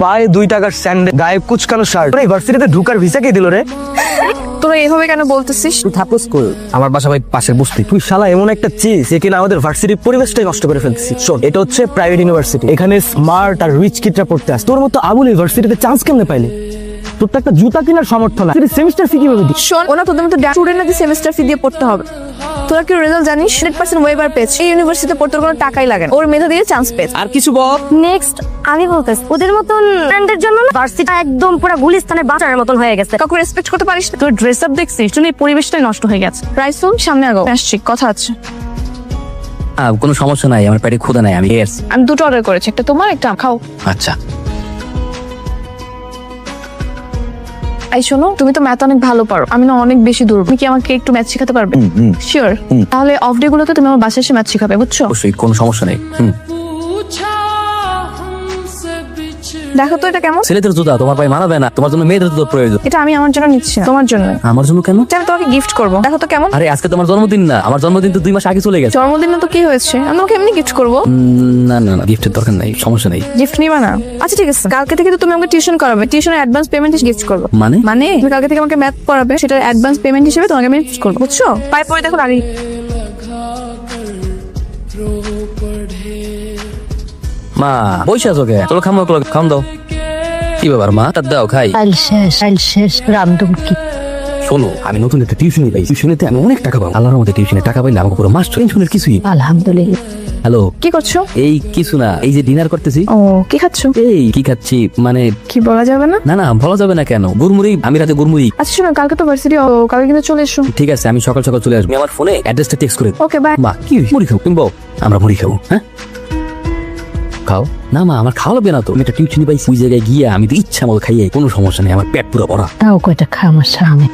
পায়ে 2 টাকার স্যান্ডেল, গায়ে কুচকানো শার্ট, ইউনিভার্সিটিতে ঢুকার ভিসা কে দিল রে? তোরা এইভাবে কেন বলতেছিস? তুই থাপস কর, আমার বাসা ভাই পাশের বস্তি। তুই শালা এমন একটা চিজ যে কিনা আমাদের ভার্সিটির পরিবেশটাই নষ্ট করে ফেলছিস। শোন, এটা হচ্ছে প্রাইভেট ইউনিভার্সিটি, এখানে স্মার্ট আর রিচ কিডরা পড়তে আসে। তোর মতো আবুল ইউনিভার্সিটিতে চান্স কেমনে পাইলি? তোর তো একটা জুতা কেনার সামর্থ্য না, তুই সেমিস্টার ফি কিভাবে দিস? শোন, ওনা তোদের মতো স্টুডেন্টদের সেমিস্টার ফি দিয়ে পড়তে হবে। তোরা কি রেজাল্ট জানিস? 100% ওয়েবার পেয়েছে। এই ইউনিভার্সিটিতে পড়তে কোনো টাকাই লাগে না, ওর মেধা দিয়ে চান্স পেয়েছে। আর কিছু বল। নেক্সট আমি বলতেছি, ওদের মতন ফ্রেন্ডদের জন্য না ভার্সিটি একদম পুরো গুলিস্তানে বাঁচার মতন হয়ে গেছে। কাউকে রেসপেক্ট করতে পারিস না? তোর ড্রেস আপ দেখছিস, জন্য এই পরিবেশটাই নষ্ট হয়ে গেছে। রাইসুল, সামনে আগাও, আসছি, কথা আছে। কোনো সমস্যা নাই, আমার পেটে ক্ষুধা নাই, আমি এসছি। আমি দুটো অর্ডার করেছি, একটা তোমার, একটা খাও। আচ্ছা, এই শোনো, তুমি তো ম্যাথ অনেক ভালো পারো, আমি না অনেক বেশি দুর্বল। তুমি কি আমাকে একটু ম্যাথ শেখাতে পারবে? শিওর? তাহলে অফ ডে গুলোতে তুমি আমার বাসায় এসে ম্যাথ শেখাবে, বুঝছো? অবশ্যই, কোনো সমস্যা নেই। দেখো তো এটা কেমন। ছেলেদের জুতা তোমার পায়ে মানাবে না, তোমার জন্য মেয়েদের জুতো প্রয়োজন। এটা আমি আমার জন্য নিচ্ছি না, তোমার জন্য। আমার জন্য কেন? আমি তোমাকে গিফট করবো, দেখো তো কেমন। আরে আজকে তোমার জন্মদিন না, আমার জন্মদিন তো 2 মাস আগে চলে গেছে। জন্মদিনে তো কি হয়েছে, আমি তোমাকে এমনি গিফট করবো। না না না, গিফটের দরকার নাই, সমস্যা নেই। গিফট নিবা না? আচ্ছা ঠিক আছে, কালকে থেকে তো তুমি আমাকে টিউশন করাবে, টিউশনের অ্যাডভান্স পেমেন্ট গিফট করবো। মানে? মানে তুমি কালকে থেকে আমাকে ম্যাথ পড়াবে, সেটার অ্যাডভান্স পেমেন্ট হিসেবে তোমাকে আমি গিফট করবো, বুঝছো? পায়ে পড়ে দেখো আগে। মা বসে আছো কে? চলো খাম খাম দাও। কি ব্যাপার মা, তার দাও খাই। আইল শেষ রামদম কি। শোনো, আমি নতুন একটা টিউশনি পাই, টিউশনিতে আমি অনেক টাকা পাবো। আল্লাহর মধ্যে টিউশনে টাকা পাইলে আমাকে পুরো মাস টেনশনের কিছুই। আলহামদুলিল্লাহ। হ্যালো, কি করছো? এই কিছু না, এই যে ডিনার করতেছি। ও, কি খাচ্ছো? এই কি খাচ্ছি মানে? কি বলা যাবে না? না না, বলা যাবে না কেন? গুড়মুড়ি, আমি রাতে গুড়মুড়ি। আচ্ছা শোনো, কালকে তো ভার্সিটি, কালকে কিন্তু চলে এসো। ঠিক আছে, আমি সকাল সকাল চলে আসবো। আমি আমার ফোনে অ্যাড্রেসটা টেক্সট করে দিই। Okay bye. মা কি মুড়ি খাও? তুমি বল, আমরা মুড়ি খাবো। হ্যাঁ খাও না মা, আমার খাওয়া লাগবে না তো। আমি একটা টিউশনি পাইছি, ওই জায়গায় গিয়ে আমি তো ইচ্ছা মতো খাইয়ে, কোনো সমস্যা নেই, আমার পেট পুরো ভরা। তাও কয়টা খা আমার সামনে।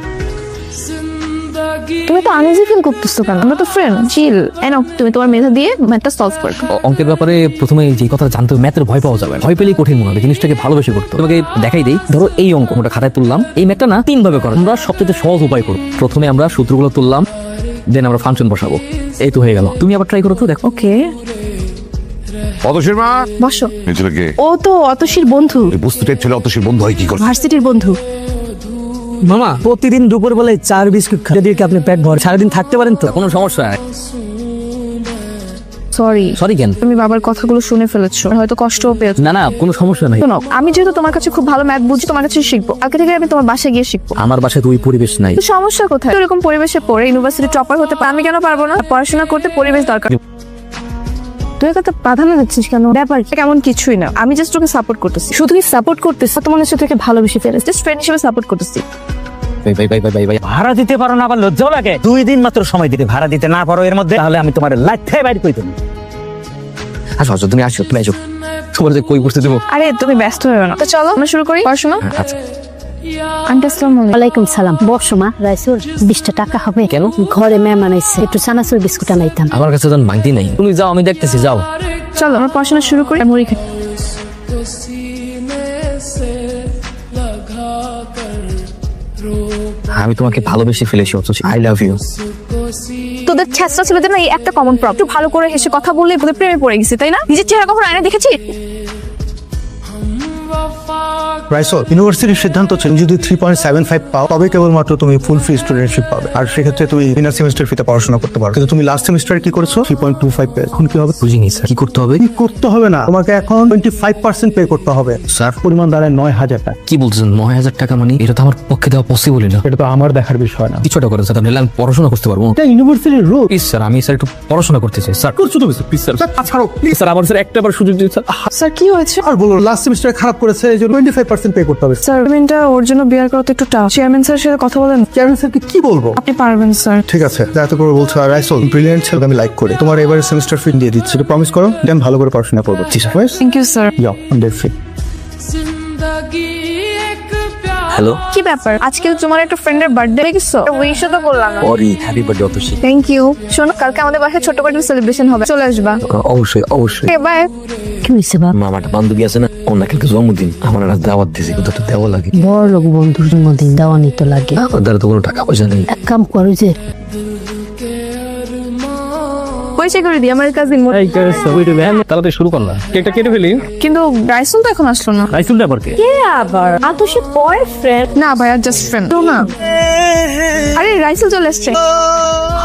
তুমি তো আনইজি ফিল করতেছো কেন? আমরা তো ফ্রেন্ড, চিল। এনো, তুমি তোমার মেধা দিয়ে ম্যাথটা সলভ করবে। অঙ্কের ব্যাপারে প্রথমে যে কথা জানতে হবে, ম্যাথের ভয় পাওয়া যাবে না। ভয় পেলেই কঠিন মনে হবে, জিনিসটাকে ভালোবেসে করতে হবে। তোমাকে দেখাই দেই, ধরো এই অঙ্ক ওটা খাতায় তুললাম, এই ম্যাথটা না 3 ভাবে করো। আমরা সবচেয়ে সহজ উপায় করব। প্রথমে আমরা সূত্রগুলো তুললাম, দেন আমরা ফাংশন বসাবো। এই তো হয়ে গেল। তুমি আবার ট্রাই করো তো, দেখো। ওকে, অতসীর মা বসো। এই ছেলেকে ও তো অতসীর বন্ধু, এই বস্তুটার ছেলে অতসীর বন্ধু হয় কি করে? ভার্সিটির বন্ধু। মামা, প্রতিদিন দুপুর বেলায় 4 বিস্কুট খান, যদি কি আপনি পেট ভরে সারাদিন থাকতে পারেন তো? কোনো সমস্যা নাই। সরি। সরি কেন? তুমি বাবার কথাগুলো শুনে ফেলেছো, হয়তো কষ্টও পেয়েছো। না না, কোনো সমস্যা নাই। শোনো, আমি যেহেতু তোমার কাছে খুব ভালো ম্যাথ বুঝি, তোমার কাছে শিখবো। কালকে থেকে আমি তোমার বাসায় গিয়ে শিখবো। আমার বাসায় তো ওই পরিবেশ নাই। তো সমস্যা কোথায়? এরকম পরিবেশে পড়ে ইউনিভার্সিটি টপার হতে পারে, আমি কেন পারবো না? পড়াশোনা করতে পরিবেশ দরকার। তুই কত প্রাধান্য দিচ্ছিস কেন? ব্যাপার কেমন? কিছুই না, আমি জাস্ট তোকে সাপোর্ট করতেছি। শুধুই সাপোর্ট করতেছি, তো মনে হচ্ছে তোকে ভালোবেসে ফেলেছি, জাস্ট ফ্রেন্ড হিসেবে সাপোর্ট করতেছি। ভাই ভাড়া দিতে পারো না, আবার লজ্জাও লাগে। 2 দিন মাত্র সময় দিতে, ভাড়া দিতে না পারো এর মধ্যে, তাহলে আমি তোমার লাইফে বাইরে কই দেবো। আসো আসো, তুমি আসো, তুমি আসো। তোমার যে কই বসতে দেবো। আরে তুমি ব্যস্ত হয়ে না, তো চলো আমরা শুরু করি পড়াশোনা। আচ্ছা, আন্টি আসসালামু আলাইকুম। ওয়ালাইকুম সালাম। বসো মা। রাইসুল, 20টা টাকা হবে? কেন? ঘরে মেহমান আইছে, একটু চানাচুর বিস্কুট আনাইতাম। আমার কাছে তো মাইন্ডই নাই। তুমি যাও, আমি দেখতেছি, যাও। চলো আমরা পড়াশোনা শুরু করি, আর মুড়ি খাই। আমি তোমাকে ভালোবেসে ফেলেছি অথচ আই লাভ ইউ। তোদের ছেঁচড়া ছেলেদের না এই একটা কমন প্রবলেম, একটু ভালো করে হেসে কথা বললে তোদের প্রেমে পড়ে গেছে, তাই না? নিজের চেহারা কখনো আয়না দেখেছি? রাইসল, ইউনিভার্সিটির সিদ্ধান্ত ছিল যদি 3.75 পাও তবে কেবলমাত্র তুমি ফুল ফ্রি স্টুডেন্টশিপ পাবে, আর সেক্ষেত্রে তুমি বিনা সেমিস্টার ফিতে পড়াশোনা করতে পারো। কিন্তু তুমি লাস্ট সেমিস্টারে কি করেছো? 3.25 পে। এখন কি হবে? বুঝিনি স্যার, কি করতে হবে? কি করতে হবে না, তোমাকে এখন 25% পে করতে হবে। স্যার, পরিমাণ দাঁড়ায় 9,000 টাকা। কি বলছেন? 9,000 টাকা মানে? এটা তো আমার পক্ষে দেওয়া পসিবলই না। এটা তো আমার দেখার বিষয় না, কিছুটা করেন স্যার, আপনি আমি পড়াশোনা করতে পারবো। এটা ইউনিভার্সিটির রুল। প্লিজ স্যার, আমি স্যার একটু পড়াশোনা করতে চাই স্যার। করছো তুমি? প্লিজ স্যার, ছাড়ো প্লিজ। স্যার আমার স্যার একটাবার সুযোগ দিন স্যার। স্যার কি হয়েছে? আর বলো, লাস্ট সেমিস্টারে খারাপ করেছে, এই জন্য 25% পে করতে হবে। স্যার পেমেন্টটা ওর জন্য বিয়ার করা তো একটু টাফ। চেয়ারম্যান স্যারের সাথে কথা বলেন। চেয়ারম্যান স্যারকে কি বলবো? আপনি পারবেন স্যার। ঠিক আছে, যা এত করে বলছো। আর রাইসল, ব্রিলিয়েন্ট ছেলে, আমি লাইক করি। তোমার এবারে সেমিস্টার ফি দিয়ে দিচ্ছি, এটা প্রমিস করো, দেন ভালো করে পড়াশোনা করবো। ঠিক আছে? Thank you sir. যাও, ডেট ফ্রি। হ্যালো, কি ব্যাপার, আজকে তোমার একটা ফ্রেন্ডের বার্থডে গেছো, উইশ তো করলাম না। অরি happy birthday Atasi. Thank you. শোনো, কালকে আমাদের বাসায় ছোট করে সেলিব্রেশন হবে, চলে আসবা। অবশ্যই অবশ্যই। Okay bye. কি হয়েছে বাবা? মামাটা বান্ধবী আছে না, ওর কালকে জন্মদিন, আমার আর দাওয়াত দিয়েছে, কোথাও তো দেওয়া লাগে। বড় লোক বন্ধুর জন্মদিন, দেওয়ানি তো লাগে। আমার দ্বারা তো কোনো টাকা পয়সা নেই। এক কাম করো, যে ওই পরিচয় করে দিই, আমার কাজিন। তাহলে শুরু কর না, কেকটা কেটে ফেলি। কিন্তু রাইসুল তো এখন আসলো না। রাইসুলটা আবার কে? কে আবার? আতোষের বয়ফ্রেন্ড। না ভাইয়া, জাস্ট ফ্রেন্ড তো না। আরে রাইসুল চলে এসছে।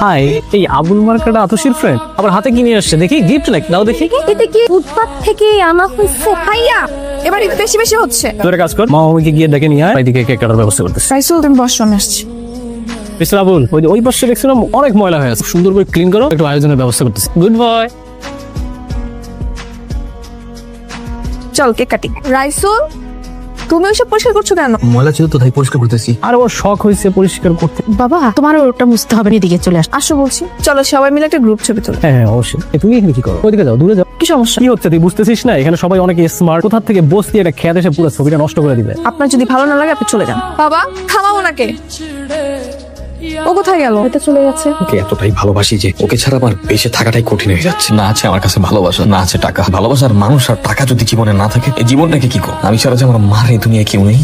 হাই, এই আবুল মার্কাটা আতশির ফ্রেন্ড, আবার হাতে কি নিয়ে আসছে দেখি, গিফট নাকি? নাও দেখি। এটা কি ফুটপাত থেকে আনা হয়েছে? ভাইয়া এবার একটু বেশি বেশি হচ্ছে। তোর কাজ কর, মামাকে গিয়ে ডেকে নিয়ে আয়, এদিকে কেক কাটার ব্যবস্থা করতেছে। রাইসুল তুমি বসো, আমি আসছি। মিস্টার আবুল, ওই পাশে দেখছিলাম অনেক ময়লা হয়ে আছে, সুন্দর করে ক্লিন করো, একটু আয়োজনের ব্যবস্থা করতেছে। Good boy. চল কেক কাটি। রাইসুল তুমি ওইসব পরিষ্কার করছো কেন? ময়লা ছিল তো তাই পরিষ্কার করতেছি। আর ওর শখ হয়েছে পরিষ্কার করতে। বাবা তোমার ওটা মুছতে হবে না, এদিকে চলে আস। আসো বলছি, চলো সবাই মিলে একটা গ্রুপ ছবি তুলো। হ্যাঁ অবশ্যই। তুমি এখানে কি করো? ওইদিকে যাও, দূরে যাও। কি সমস্যা? কি হচ্ছে তুই বুঝতেছিস না? এখানে সবাই অনেক স্মার্ট, কোথা থেকে বসতি এটা খেয়াল এসে পুরো ছবিটা নষ্ট করে দিবে। আপনার যদি ভালো না লাগে আপনি চলে যান। বাবা থামাও ওনাকে। ও কোথায় গেল? এটা চলে গেছে। ওকে এতটাই ভালোবাসি যে ওকে ছাড়া আমার বেঁচে থাকাটাই কঠিন হয়ে যাচ্ছে। না আছে আমার কাছে ভালোবাসা, না আছে টাকা। ভালোবাসার মানুষ আর টাকা যদি জীবনে না থাকে, এই জীবনটাকে কি করব? আমি ছাড়া যে আমার মার এই দুনিয়ায় কেউ নেই।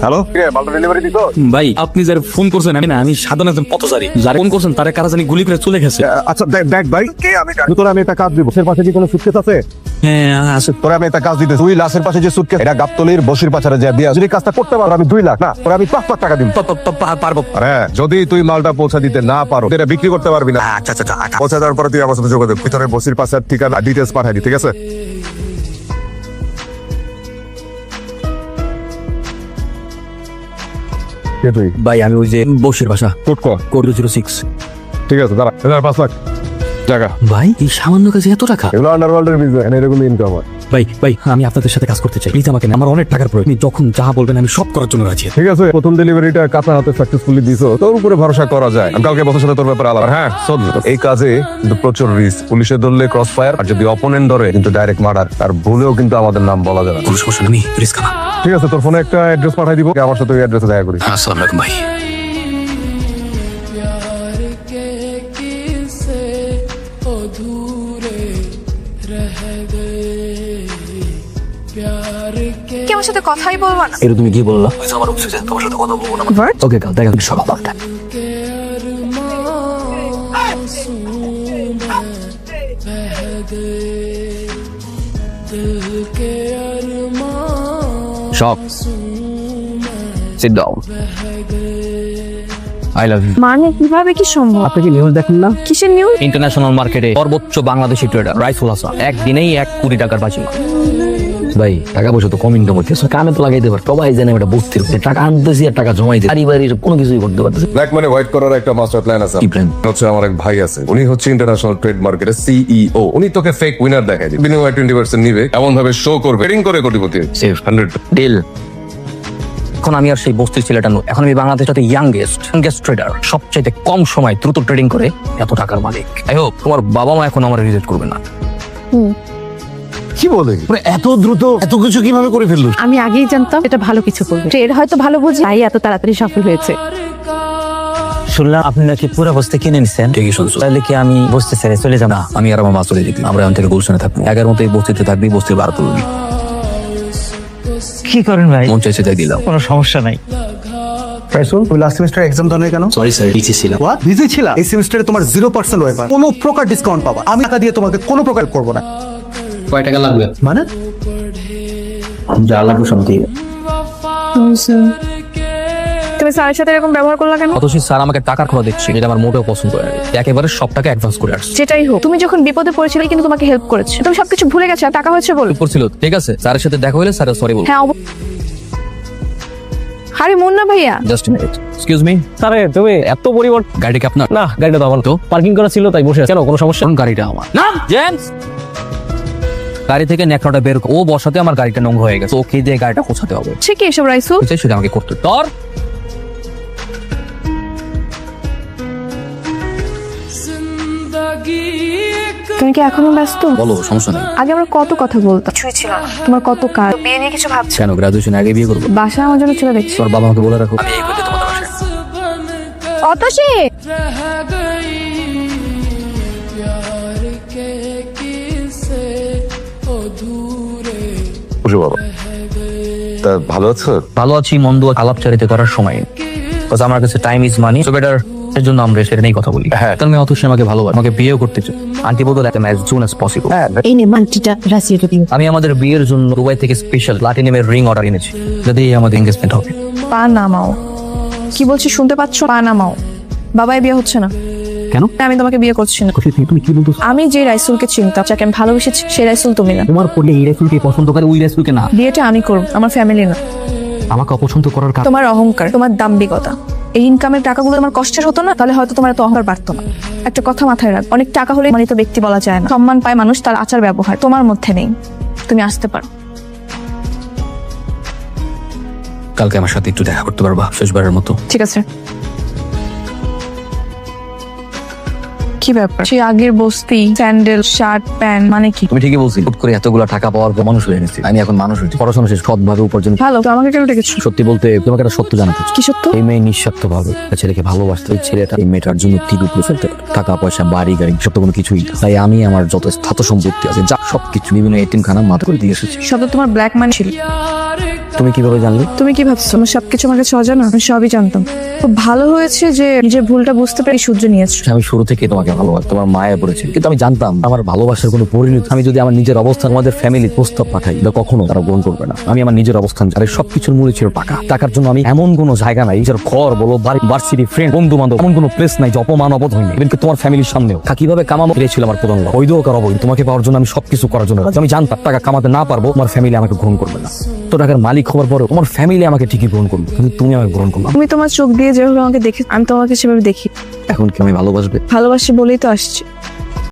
হ্যালো, মালটা ডেলিভারি দিছো? ভাই আপনি যারা ফোন করছেন, আমি সাধারণ একজন পথচারী। যারা ফোন করছেন তারা কারা জানি গুলি করে চলে গেছে। আচ্ছা দেখ ভাই, কে আমি তোরা আমি একটা কাজ দিব। লাশের পাশে কি কোনো সুটকেস আছে? হ্যাঁ আছে। তোরা আমি একটা কাজ দিতে, তুই লাশের পাশে যে সুটকেস, এটা গাবতলির বসির পাচারে যা দিয়া যদি কাজটা করতে পারো, আমি 2 লাখ না, তোরা আমি 5 লাখ টাকা দিব। পারবো। আরে যদি তুই মালটা পৌঁছা দিতে না পারো, এটা বিক্রি করতে পারবি না। আচ্ছা পৌঁছা দেওয়ার পরে তুই আমার সাথে যোগাযোগ, ভিতরে বসির পাচার ঠিকানা ডিটেলস পাঠাই দি, ঠিক আছে? কে তুই? ভাই আমি ওই যে বসির বাসা কোড কর। কোড 06। ঠিক আছে, দাঁড়া, 5 লাখ টাকা। ভাই এই সামান্য কাজে এত টাকা? এগুলো আন্ডারওয়ার্ল্ডের বিজনেস, এখানে এরকম ইনকাম হয়। ভাই আমি আপনাদের সাথে কাজ করতে চাই, প্লিজ আমাকে না, আমার অনেক টাকার প্রয়োজন। আপনি যখন যা বলবেন আমি সব করার জন্য রাজি আছি। ঠিক আছে, প্রথম ডেলিভারিটা কাতার হাতে সাকসেসফুলি দিছো, তোর উপরে ভরসা করা যায়। আমি কালকে বছর সাথে তোর ব্যাপারে আলাদা। হ্যাঁ শোন, এই কাজে কিন্তু প্রচুর রিস্ক। পুলিশে ধরলে ক্রস ফায়ার, আর যদি অপোনেন্ট ধরে কিন্তু ডাইরেক্ট মার্ডার। আর ভুলেও কিন্তু আমাদের নাম বলা যাবে না। কোনো সমস্যা নেই, রিস্ক না। ঠিক আছে, তোর ফোনে একটা অ্যাড্রেস পাঠাই দিব, আমার সাথে ওই অ্যাড্রেসে দেখা করি। আসসালামু আলাইকুম ভাই। কি আমার সাথে কথাই বলবা না? এটা তুমি কি বললা? আমার অফিসে তোমার সাথে কথা বলবো না। ওকে কাল দেখা সব বারটা। Shock, sit down. I love you. মানে কিভাবে কি সম্ভব? আপনি কি নিউজ দেখেন না? কিসের নিউজ? ইন্টারন্যাশনাল মার্কেটে সর্বোচ্চ বাংলাদেশি ট্রেডার রাইসুল হাসান একদিনেই 1 কোটি টাকার বাজি। ভাই টাকা পয়সা তো কম ইনকাম হচ্ছে, কামে তো লাগাইতে পার। সবাই জানে এটা বুঝতে টাকা আনতেছি আর টাকা জমাইতে, বাড়ির কোনো কিছুই করতে পারতেছি। ব্ল্যাক মানি হোয়াইট করার একটা মাস্টার প্ল্যান আছে। কি প্ল্যান? হচ্ছে আমার এক ভাই আছে, উনি হচ্ছে ইন্টারন্যাশনাল ট্রেড মার্কেটের সিইও। উনি তোকে ফেক উইনার দেখায় দিবে, বিনিময়ে 20% নিবে, এমন ভাবে শো করবে, ট্রেডিং করে কোটিপতি। Safe 100 deal. এখন আমি আর সেই বস্তির ছেলেটা নই, এখন আমি বাংলাদেশের ইয়াংগেস্ট ট্রেডার, সবচাইতে কম সময় দ্রুত ট্রেডিং করে এত টাকার মালিক। আই হোপ তোমার বাবা মা এখন আমার রিজেক্ট করবে না। কি বলে? এত দ্রুত এত কিছু কিভাবে করে ফেললো? আমি আগেই জানতাম এটা ভালো কিছু করবে, ট্রেড হয়তো ভালো বুঝি, তাই এত তাড়াতাড়ি সফল হয়েছে। শুনলাম আপনি নাকি পুরো বস্তি কিনে নিছেন। ঠিকই শুনছো। তাহলে কি আমি বসতে ছেড়ে চলে যাব? না, আমি আর আমার মা চলে যেতে, আমরা এখন থেকে গুলশানে থাকবো। আগের মতো এই বস্তিতে থাকবি, বস্তির বার তুলবি। কি করেন ভাই? মন চাইছে তাই দিলাম। কোনো সমস্যা নাই। রাইসুল, তুমি লাস্ট সেমিস্টার এক্সাম দাও নাই কেন? সরি স্যার, পিছিয়ে ছিলাম। হোয়াট? বিজি ছিলা? এই সেমিস্টারে তোমার 0% ওয়েভার, কোনো প্রকার ডিসকাউন্ট পাবা। আমি টাকা দিয়ে তোমাকে কোনো প্রকার করব না। কয় টাকা লাগবে? মানে যা লাগবে সব দিয়ে। তুমি স্যারের সাথে এরকম ব্যবহার করলা কেন? অথচ স্যার আমাকে টাকার খোলা দিচ্ছে, যেটা আমার মোটেও পছন্দ করে না। একেবারে সব টাকা অ্যাডভান্স করে আসছে। যেটাই হোক, তুমি যখন বিপদে পড়েছিলে কিন্তু তোমাকে হেল্প করেছে। তুমি সবকিছু ভুলে গেছো, আর টাকা হয়েছে বল। করছিল ঠিক আছে, স্যারের সাথে দেখা হলে স্যার সরি বল। হ্যাঁ আরে মুন্না ভাইয়া, just minute, excuse me. Sir তুমি এত পরিবর্তন। গাড়ি কি আপনার? না, গাড়িটা তো আমার। তো পার্কিং করা ছিল তাই বসে। কেন কোনো সমস্যা? গাড়িটা আমার না। জেমস, গাড়ি থেকে ন্যাকড়াটা বের ও বসাতে আমার গাড়িটা নোংরা হয়ে গেছে, ওকে দিয়ে গাড়িটা গোছাতে হবে। সে কি এসব রাইসুল? সেটা আমাকে করতে তোর। তুমি কি এখনো ব্যস্ত? বলো, সমস্যা নেই। আগে আমরা কত কথা বলতাম, কিছুই ছিল না। তোমার কত কাজ, বিয়ে নিয়ে কিছু ভাবছো? কেন গ্রাজুয়েশন আগে বিয়ে করবো? বাসা আমার জন্য ছেলে দেখছি। তোর বাবা আমাকে বলে রাখো আমি এই করতে তোমাদের বাসায়। অতসী, বুঝো বাবা, তা ভালো আছো? ভালো আছি মন্দ আলাপচারিতা করার সময়। Because আমার কাছে time is money, so better এর জন্য আমরা সেটা নিয়ে কথা বলি। হ্যাঁ, তুমি অতসী আমাকে ভালোবাসো, আমাকে বিয়েও করতে চাও। আন্টি বলতো একটা ম্যাচ জুন অ্যাজ পসিবল। এই নে মান্টিটা রাশিয়াটা দিও। আমি আমাদের বিয়ের জন্য দুবাই থেকে স্পেশাল প্লাটিনামের রিং অর্ডার এনেছি, যদি আমাদের এনগেজমেন্ট হবে। পা নামাও। কি বলছি শুনতে পাচ্ছ? পা নামাও। বাবাই বিয়ে হচ্ছে না। কেন? আমি তোমাকে বিয়ে করছি না। তুমি কি বলতো? আমি যে রাইসুলকে চিনতাম, যাকে আমি ভালোবেসেছি, সেই রাইসুল তুমি না। তোমার পড়লে এই রাসূলকে পছন্দ করে, ওই রাসূলকে না। বিয়েটা আমি করব, আমার ফ্যামিলি না। আমাকে অপছন্দ করার কারণ তোমার অহংকার, তোমার দাম্ভিকতা। এই ইনকামের টাকাগুলো তোমার কষ্টের হতো না, তাহলে হয়তো তোমার এত অহংকার বাড়তো না। একটা কথা মাথায় রাখ, অনেক টাকা হলে মানিত ব্যক্তি বলা যায় না। সম্মান পায় মানুষ তার আচার ব্যবহার, তোমার মধ্যে নেই। তুমি আসতে পারো। কালকে আমার সাথে একটু দেখা করতে পারবা শেষবারের মতো? ঠিক আছে। কি ব্যাপার? সেই আগের বস্তি, স্যান্ডেল, শার্ট, প্যান্ট মানে কি? তুমি ঠিকই বলছি, হুট করে এতগুলো টাকা পাওয়ার পর মানুষ হয়ে গেছি। আমি এখন মানুষ হয়েছি, পড়াশোনা শেষ, সৎভাবে উপার্জন। ভালো তো, আমাকে কেন ডেকেছো? সত্যি বলতে তোমাকে একটা সত্য জানাতে চাই। কি সত্য? এই মেয়ে নিঃস্বার্থ ভাবে ছেলেকে ভালোবাসতে, ওই ছেলেটা এই মেয়েটার জন্য ঠিক উপরে ফেলতে পারে। টাকা পয়সা, বাড়ি গাড়ি, সব তো কোনো কিছুই না। তাই আমি আমার যত স্থাত সম্পত্তি আছে, যা সবকিছু বিভিন্ন এতিমখানা মাথা করে দিয়ে এসেছি। সব তো তোমার ব্ল্যাক মানি ছিল। তুমি কিভাবে জানলে? তুমি কি ভাবছো আমার সবকিছু আমার কাছে অজানা? আমি সবই জানতাম। খুব ভালো হয়েছে যে নিজের ভুলটা বুঝতে পেরে সূর্য নিয়েছো। আমি শুরু থেকে তোমাকে ভালোবাসি, তোমার মায়া পড়েছি, কিন্তু আমি জানতাম আমার ভালোবাসার কোনো পরিণতি। আমি যদি আমার নিজের অবস্থান আমাদের ফ্যামিলির প্রস্তাব পাঠাই, এটা কখনো তারা গ্রহণ করবে না। আমি আমার নিজের অবস্থান, আর এই সবকিছুর মূলে ছিল টাকা। টাকার জন্য আমি এমন কোনো জায়গা নাই, নিজের ঘর বলো, বাড়ি, ভার্সিটি, ফ্রেন্ড, বন্ধু বান্ধব, এমন কোনো প্লেস নাই যে অপমান অবোধ হয়নি। ইভেন তোমার ফ্যামিলির সামনেও কিভাবে কামাবো এটাই ছিল আমার প্রধান লক্ষ্য। বৈধ হোক আর অবৈধ, তোমাকে পাওয়ার জন্য আমি সবকিছু করার জন্য রাজি। আমি জানতাম টাকা কামাতে না পারবো, আমার ফ্যামিলি আমাকে গ্রহণ করবে না। তো টাকার মালিক হওয়ার পরে তোমার ফ্যামিলি আমাকে ঠিকই গ্রহণ করবে, কিন্তু তুমি আমাকে গ্রহণ করবে না। তুমি তোমার চোখ দিয়ে যেভাবে আমাকে দেখে, আমি তোমাকে সেভাবে দেখি। এখন কি আমি ভালোবাসবে? ভালোবাসি বলেই তো আসছি।